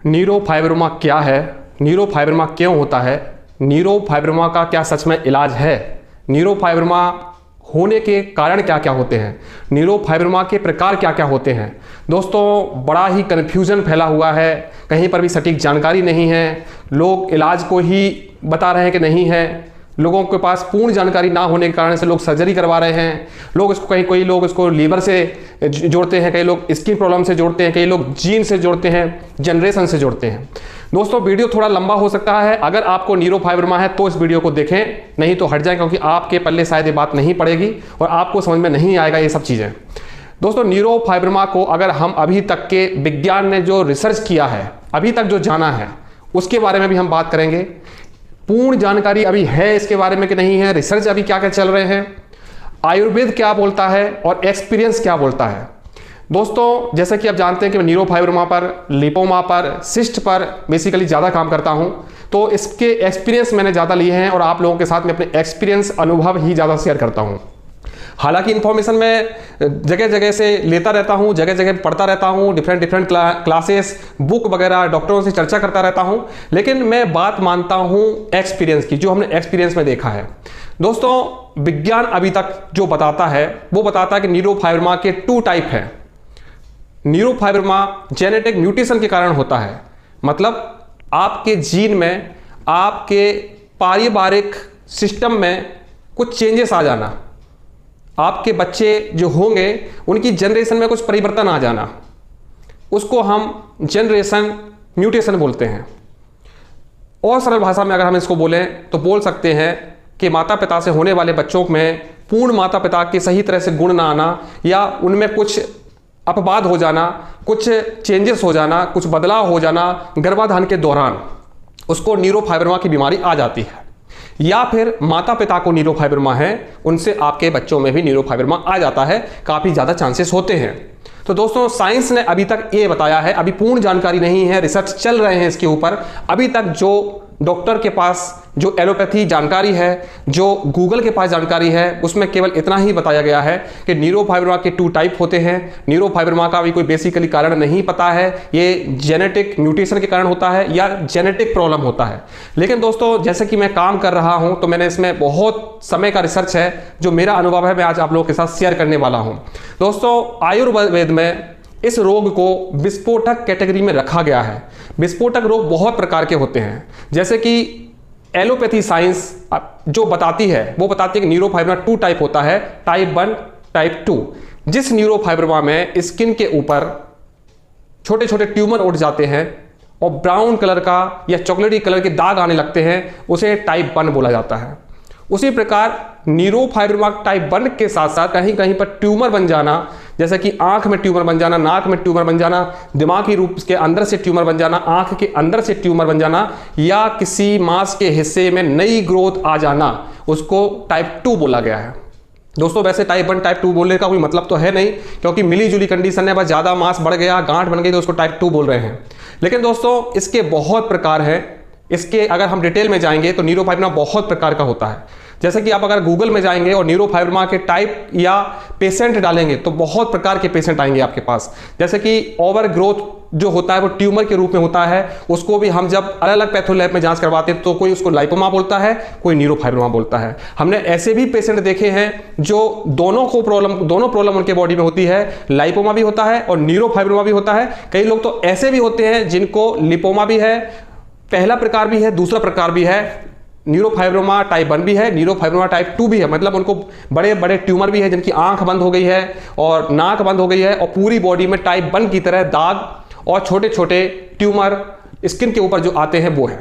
Neurofibroma क्या है, neurofibroma क्यों होता है, न्यूरोफाइब्रोमा का क्या सच में इलाज है, न्यूरोफाइब्रोमा होने के कारण क्या क्या होते हैं, न्यूरोफाइब्रोमा के प्रकार क्या क्या होते हैं। दोस्तों बड़ा ही कन्फ्यूज़न फैला हुआ है, कहीं पर भी सटीक जानकारी नहीं है, लोग इलाज को ही बता रहे हैं कि नहीं है, लोगों के पास पूर्ण जानकारी ना होने के कारण से लोग सर्जरी करवा रहे हैं, लोग इसको कोई लोग इसको लीवर से जोड़ते हैं, कई लोग स्किन प्रॉब्लम से जोड़ते हैं, कई लोग जीन से जोड़ते हैं, जनरेशन से जोड़ते हैं। दोस्तों वीडियो थोड़ा लंबा हो सकता है, अगर आपको न्यूरोफाइब्रोमा है तो इस वीडियो को देखें, नहीं तो हट जाएं, क्योंकि आपके पल्ले शायद ये बात नहीं पड़ेगी और आपको समझ में नहीं आएगा ये सब चीज़ें। दोस्तों न्यूरोफाइब्रोमा को अगर हम अभी तक के विज्ञान ने जो रिसर्च किया है, अभी तक जो जाना है, उसके बारे में भी हम बात करेंगे। पूर्ण जानकारी अभी है इसके बारे में कि नहीं है, रिसर्च अभी क्या क्या चल रहे हैं, आयुर्वेद क्या बोलता है और एक्सपीरियंस क्या बोलता है। दोस्तों जैसा कि आप जानते हैं कि मैं न्यूरोफाइब्रोमा पर, लिपोमा पर, सिस्ट पर बेसिकली ज़्यादा काम करता हूं, तो इसके एक्सपीरियंस मैंने ज़्यादा लिए हैं और आप लोगों के साथ में अपने एक्सपीरियंस अनुभव ही ज़्यादा शेयर करता हूं। हालांकि इन्फॉर्मेशन मैं जगह जगह से लेता रहता हूं, जगह जगह पढ़ता रहता हूं, डिफरेंट क्लासेस, बुक वगैरह, डॉक्टरों से चर्चा करता रहता हूं, लेकिन मैं बात मानता हूं एक्सपीरियंस की, जो हमने एक्सपीरियंस में देखा है। दोस्तों विज्ञान अभी तक जो बताता है वो बताता है कि न्यूरोफाइब्रोमा के 2 टाइप हैं। न्यूरोफाइब्रोमा जेनेटिक म्यूटेशन के कारण होता है, मतलब आपके जीन में, आपके पारिवारिक सिस्टम में कुछ चेंजेस आ जाना, आपके बच्चे जो होंगे उनकी जनरेशन में कुछ परिवर्तन आ जाना, उसको हम जनरेशन म्यूटेशन बोलते हैं। और सरल भाषा में अगर हम इसको बोलें तो बोल सकते हैं कि माता पिता से होने वाले बच्चों में पूर्ण माता पिता के सही तरह से गुण ना आना, या उनमें कुछ अपवाद हो जाना, कुछ चेंजेस हो जाना, कुछ बदलाव हो जाना गर्भाधान के दौरान, उसको न्यूरोफाइब्रोमा की बीमारी आ जाती है। या फिर माता पिता को न्यूरोफाइब्रोमा है, उनसे आपके बच्चों में भी न्यूरोफाइब्रोमा आ जाता है, काफ़ी ज़्यादा चांसेस होते हैं। तो दोस्तों साइंस ने अभी तक ये बताया है, अभी पूर्ण जानकारी नहीं है, रिसर्च चल रहे हैं इसके ऊपर। अभी तक जो डॉक्टर के पास जो एलोपैथी जानकारी है, जो गूगल के पास जानकारी है, उसमें केवल इतना ही बताया गया है कि न्यूरोफाइब्रोमा के 2 टाइप होते हैं। न्यूरोफाइब्रोमा का भी कोई बेसिकली कारण नहीं पता है, ये जेनेटिक म्यूटेशन के कारण होता है या जेनेटिक प्रॉब्लम होता है। लेकिन दोस्तों जैसे कि मैं काम कर रहा हूं, तो मैंने इसमें बहुत समय का रिसर्च है, जो मेरा अनुभव है मैं आज आप लोगों के साथ शेयर करने वाला हूं। दोस्तों आयुर्वेद में इस रोग को विस्फोटक कैटेगरी में रखा गया है। विस्फोटक रोग बहुत प्रकार के होते हैं, जैसे कि एलोपैथी साइंस जो बताती है वो बताती है कि न्यूरोफाइब्रोमा 2 टाइप होता है, टाइप 1, टाइप 2। जिस न्यूरोफाइब्रोमा में स्किन के ऊपर छोटे छोटे ट्यूमर उठ जाते हैं और ब्राउन कलर का या चॉकलेटी कलर के दाग आने लगते हैं, उसे टाइप 1 बोला जाता है। उसी प्रकार न्यूरोफाइब्रोमा टाइप 1 के साथ साथ कहीं कहीं पर ट्यूमर बन जाना, जैसे कि आंख में ट्यूमर बन जाना, नाक में ट्यूमर बन जाना, दिमागी रूप के अंदर से ट्यूमर बन जाना, आंख के अंदर से ट्यूमर बन जाना, या किसी मांस के हिस्से में नई ग्रोथ आ जाना, उसको टाइप 2 बोला गया है। दोस्तों वैसे टाइप 1 टाइप 2 बोलने का कोई मतलब तो है नहीं, क्योंकि मिली जुली कंडीशन है, बस ज़्यादा मांस बढ़ गया, गांठ बन गई, तो उसको टाइप 2 बोल रहे हैं। लेकिन दोस्तों इसके बहुत प्रकार हैं। इसके अगर हम डिटेल में जाएंगे तो न्यूरोफाइब्रोमा बहुत प्रकार का होता है। जैसे कि आप अगर गूगल में जाएंगे और न्यूरोफाइब्रोमा के टाइप या पेशेंट डालेंगे तो बहुत प्रकार के पेशेंट आएंगे आपके पास। जैसे कि ओवर ग्रोथ जो होता है वो ट्यूमर के रूप में होता है, उसको भी हम जब अलग अलग पैथो लैब में जांच करवाते हैं तो कोई उसको लाइपोमा बोलता है, कोई न्यूरोफाइब्रोमा बोलता है। हमने ऐसे भी पेशेंट देखे हैं जो दोनों प्रॉब्लम उनके बॉडी में होती है, लाइपोमा भी होता है और न्यूरोफाइब्रोमा भी होता है। कई लोग तो ऐसे भी होते हैं जिनको लिपोमा भी है, पहला प्रकार भी है, दूसरा प्रकार भी है, न्यूरोफाइब्रोमा टाइप 1 भी है, न्यूरोफाइब्रोमा टाइप 2 भी है, मतलब उनको बड़े बड़े ट्यूमर भी है, जिनकी आंख बंद हो गई है और नाक बंद हो गई है और पूरी बॉडी में टाइप 1 की तरह दाग और छोटे छोटे ट्यूमर स्किन के ऊपर जो आते हैं वो है।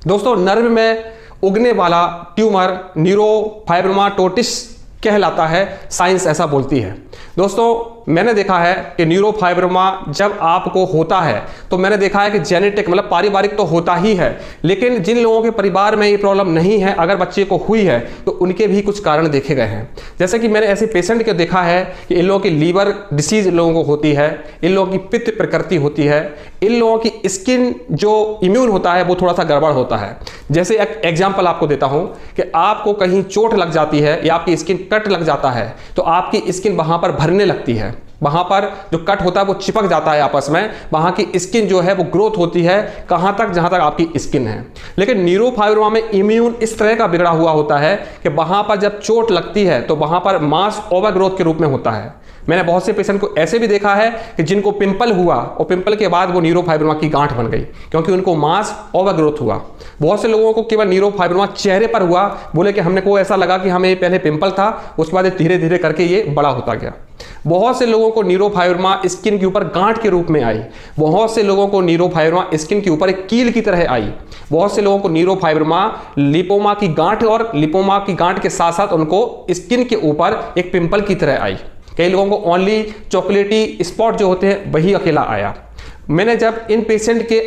दोस्तों नर्व में उगने वाला ट्यूमर न्यूरोफाइब्रोमाटोसिस कहलाता है, साइंस ऐसा बोलती है। दोस्तों मैंने देखा है कि न्यूरोफाइब्रोमा जब आपको होता है तो मैंने देखा है कि जेनेटिक मतलब पारिवारिक तो होता ही है, लेकिन जिन लोगों के परिवार में ये प्रॉब्लम नहीं है, अगर बच्चे को हुई है तो उनके भी कुछ कारण देखे गए हैं। जैसे कि मैंने ऐसे पेशेंट को देखा है कि इन लोगों की लीवर डिसीज इन लोगों को होती है, इन लोगों की पित्त प्रकृति होती है, इन लोगों की स्किन जो इम्यून होता है वो थोड़ा सा गड़बड़ होता है। जैसे एक एग्जाम्पल आपको देता हूँ कि आपको कहीं चोट लग जाती है या आपकी स्किन कट लग जाता है तो आपकी स्किन वहाँ पर भरने लगती है, वहां पर जो कट होता है वो चिपक जाता है आपस में, वहां की स्किन जो है वो ग्रोथ होती है कहां तक, जहां तक आपकी स्किन है। लेकिन न्यूरोफाइब्रोमा में इम्यून इस तरह का बिगड़ा हुआ होता है कि वहां पर जब चोट लगती है तो वहां पर मास ओवरग्रोथ के रूप में होता है। मैंने बहुत से पेशेंट को ऐसे भी देखा है कि जिनको पिंपल हुआ और पिंपल के बाद वो न्यूरोफाइब्रोमा की गांठ बन गई, क्योंकि उनको मास ओवरग्रोथ हुआ। बहुत से लोगों को केवल न्यूरोफाइब्रोमा चेहरे पर हुआ, बोले कि हमने को ऐसा लगा कि हमें पहले पिंपल था, उसके बाद धीरे धीरे करके ये बड़ा होता गया। बहुत से लोगों को न्यूरोफाइब्रोमा स्किन के ऊपर गांठ के रूप में आई। बहुत से लोगों को न्यूरोफाइब्रोमा स्किन के ऊपर एक कील की तरह आई। बहुत से लोगों को न्यूरोफाइब्रोमा लिपोमा की गांठ और लिपोमा की गांठ के साथ साथ उनको स्किन के ऊपर एक पिंपल की तरह आई। कई लोगों को ओनली चॉकलेटी स्पॉट जो होते हैं वही अकेला आया। मैंने जब इन पेशेंट के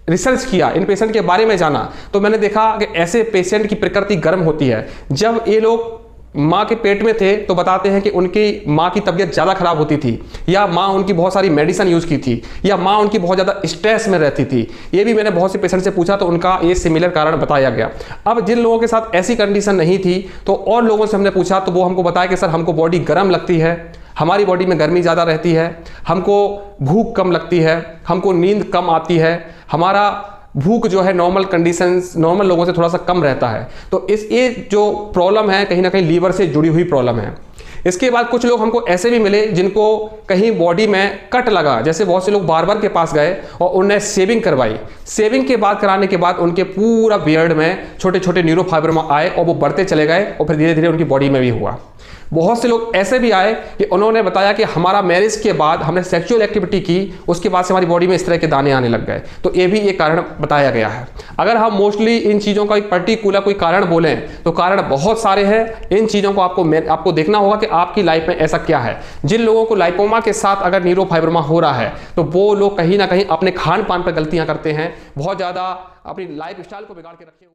रिसर्च किया, इन पेशेंट के बारे में जाना, तो मैंने देखा कि ऐसे पेशेंट की प्रकृति गर्म होती है। जब ये लोग माँ के पेट में थे तो बताते हैं कि उनकी माँ की तबीयत ज़्यादा खराब होती थी, या माँ उनकी बहुत सारी मेडिसिन यूज़ की थी, या माँ उनकी बहुत ज़्यादा स्ट्रेस में रहती थी। ये भी मैंने बहुत से पेशेंट से पूछा तो उनका ये सिमिलर कारण बताया गया। अब जिन लोगों के साथ ऐसी कंडीशन नहीं थी तो और लोगों से हमने पूछा तो वो हमको बताया कि सर हमको बॉडी गर्म लगती है, हमारी बॉडी में गर्मी ज़्यादा रहती है, हमको भूख कम लगती है, हमको नींद कम आती है, हमारा भूख जो है नॉर्मल कंडीशंस नॉर्मल लोगों से थोड़ा सा कम रहता है। तो ये जो प्रॉब्लम है कहीं ना कहीं लीवर से जुड़ी हुई प्रॉब्लम है। इसके बाद कुछ लोग हमको ऐसे भी मिले जिनको कहीं बॉडी में कट लगा, जैसे बहुत से लोग बार्बर के पास गए और उन्हें शेविंग करवाई। शेविंग के बाद कराने के बाद उनके पूरा बियर्ड में छोटे छोटे न्यूरोफाइब्रोमा आए और वो बढ़ते चले गए और फिर धीरे धीरे उनकी बॉडी में भी हुआ। बहुत से लोग ऐसे भी आए कि उन्होंने बताया कि हमारा मैरिज के बाद हमने सेक्सुअल एक्टिविटी की, उसके बाद से हमारी बॉडी में इस तरह के दाने आने लग गए। तो ये भी एक कारण बताया गया है। अगर हम मोस्टली इन चीज़ों का एक पर्टिकुलर कोई कारण बोलें तो कारण बहुत सारे हैं। इन चीज़ों को आपको देखना होगा कि आपकी लाइफ में ऐसा क्या है। जिन लोगों को लाइपोमा के साथ अगर न्यूरोफाइब्रोमा हो रहा है तो वो लोग कहीं ना कहीं अपने खान पान पर गलतियाँ करते हैं, बहुत ज़्यादा अपनी लाइफ स्टाइल को बिगाड़ के रखे।